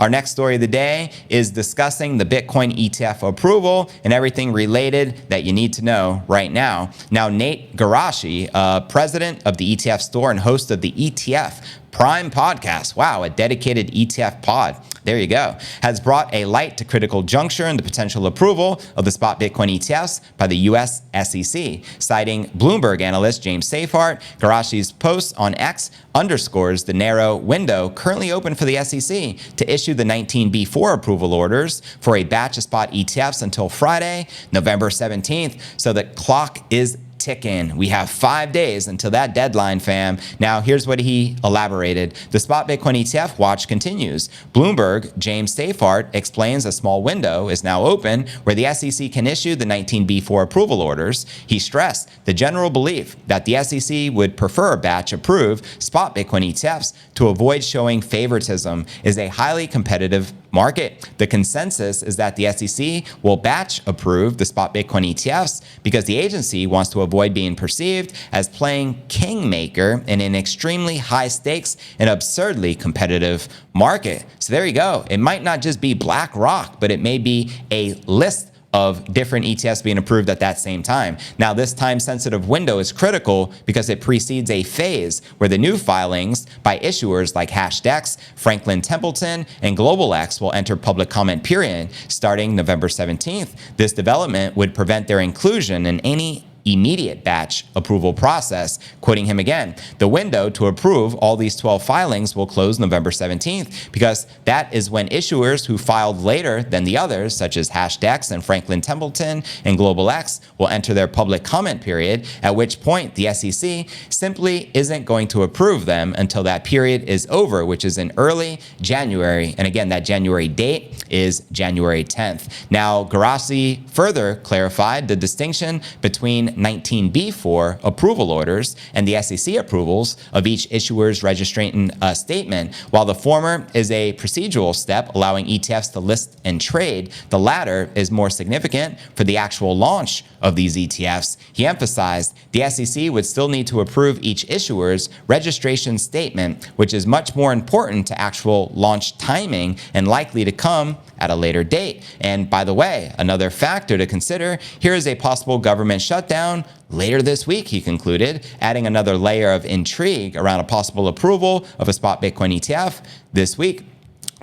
Our next story of the day is discussing the Bitcoin ETF approval and everything related that you need to know right now. Now, Nate Garashi, president of the ETF store and host of the ETF Prime podcast, wow, a dedicated ETF pod, there you go, has brought a light to critical juncture in the potential approval of the spot Bitcoin ETFs by the US SEC. Citing Bloomberg analyst James Safehart, Garashi's post on X underscores the narrow window currently open for the SEC to issue the 19B4 approval orders for a batch of spot ETFs until Friday, November 17th. So the clock is ticking. We have 5 days until that deadline, fam. Now, here's what he elaborated. The spot Bitcoin ETF watch continues. Bloomberg, James Safehart, explains a small window is now open where the SEC can issue the 19B4 approval orders. He stressed the general belief that the SEC would prefer batch-approved spot Bitcoin ETFs to avoid showing favoritism is a highly competitive market. The consensus is that the SEC will batch approve the spot Bitcoin ETFs because the agency wants to avoid being perceived as playing kingmaker in an extremely high stakes and absurdly competitive market. So there you go. It might not just be BlackRock, but it may be a list of different ETFs being approved at that same time. Now, this time-sensitive window is critical because it precedes a phase where the new filings by issuers like HashDex, Franklin Templeton, and GlobalX will enter public comment period starting November 17th. This development would prevent their inclusion in any immediate batch approval process. Quoting him again, the window to approve all these 12 filings will close November 17th because that is when issuers who filed later than the others, such as HashDex and Franklin Templeton and GlobalX, will enter their public comment period, at which point the SEC simply isn't going to approve them until that period is over, which is in early January. And again, that January date is January 10th. Now, Garashi further clarified the distinction between 19B4 approval orders and the SEC approvals of each issuer's registration statement. While the former is a procedural step allowing ETFs to list and trade, the latter is more significant for the actual launch of these ETFs. He emphasized the SEC would still need to approve each issuer's registration statement, which is much more important to actual launch timing and likely to come at a later date. And by the way, another factor to consider, here is a possible government shutdown later this week, he concluded, adding another layer of intrigue around a possible approval of a spot Bitcoin ETF this week.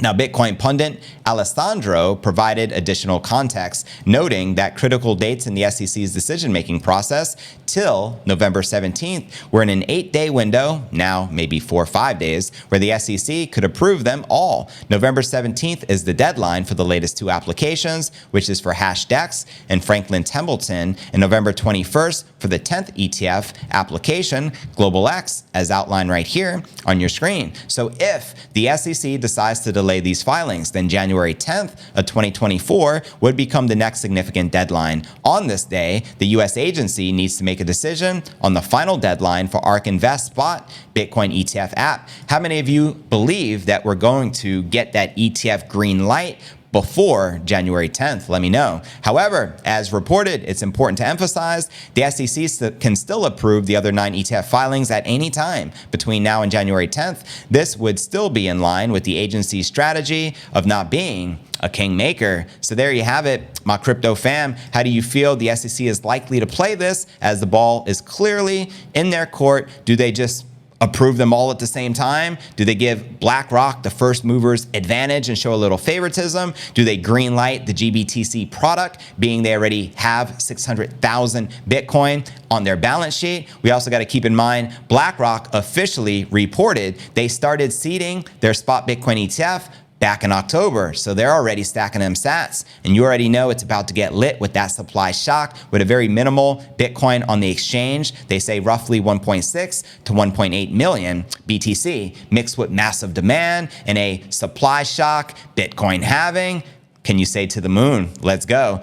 Now, Bitcoin pundit Alessandro provided additional context, noting that critical dates in the SEC's decision-making process till November 17th were in an 8-day window, now maybe 4 or 5 days, where the SEC could approve them all. November 17th is the deadline for the latest 2 applications, which is for HashDex and Franklin Templeton, and November 21st for the 10th ETF application, GlobalX, as outlined right here on your screen. So if the SEC decides to delay these filings, then January 10th of 2024 would become the next significant deadline. On this day, the U.S. agency needs to make a decision on the final deadline for ARK Invest Spot Bitcoin ETF app. How many of you believe that we're going to get that ETF green light before January 10th? Let me know. However, as reported, it's important to emphasize the SEC can still approve the other 9 ETF filings at any time between now and January 10th. This would still be in line with the agency's strategy of not being a kingmaker. So there you have it, my crypto fam. How do you feel the SEC is likely to play this as the ball is clearly in their court? Do they just approve them all at the same time? Do they give BlackRock the first mover's advantage and show a little favoritism? Do they green light the GBTC product, being they already have 600,000 Bitcoin on their balance sheet? We also got to keep in mind, BlackRock officially reported they started seeding their spot Bitcoin ETF back in October. So they're already stacking them sats. And you already know it's about to get lit with that supply shock with a very minimal Bitcoin on the exchange. They say roughly 1.6 to 1.8 million BTC mixed with massive demand and a supply shock, Bitcoin halving. Can you say to the moon? Let's go.